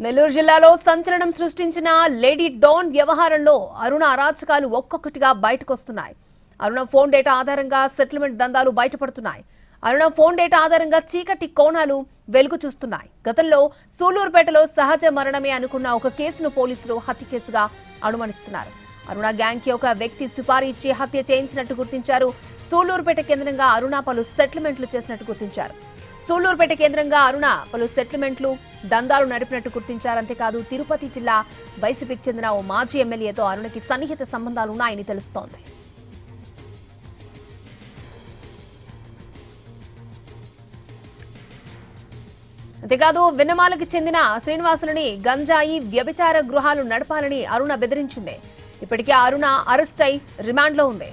నెల్లూరు జిల్లాలో సంచలనం సృష్టించిన లేడీ డాన్ వ్యవహారంలో అరుణ అరాచకాలు ఒక్కొక్కటిగా బయటకొస్తున్నాయి. అరుణ ఫోన్ డేటా ఆధారంగా సెటిల్మెంట్ దందాలు బయటపడుతున్నాయి. అరుణ ఫోన్ డేటా ఆధారంగా చీకటి కోణాలు వెలుగు చూస్తున్నాయి. గతంలో సూలూరుపేటలో సహజ మరణమే అనుకున్న ఒక కేసును పోలీసులు హత్య కేసుగా అనుమానిస్తున్నారు. అరుణ గ్యాంగ్ కి ఒక వ్యక్తి సుపారీ ఇచ్చి హత్య చేయించినట్టు గుర్తించారు. సూలూరుపేట కేంద్రంగా అరుణ పలు సెటిల్మెంట్లు చేసినట్టు గుర్తించారు. సూలూరుపేట కేంద్రంగా అరుణ పలు సెటిల్మెంట్లు దందాలు నడిపినట్టు గుర్తించారు. అంతేకాదు తిరుపతి జిల్లా వైసీపీకి చెందిన ఓ మాజీ ఎమ్మెల్యేతో అరుణకి సన్నిహిత సంబంధాలున్నాయని తెలుస్తోంది. అంతేకాదు విన్నమాలకి చెందిన శ్రీనివాసులని గంజాయి వ్యభిచార గృహాలు నడపాలని అరుణ బెదిరించింది. ఇప్పటికే అరుణ అరెస్ట్ అయి రిమాండ్లో ఉంది.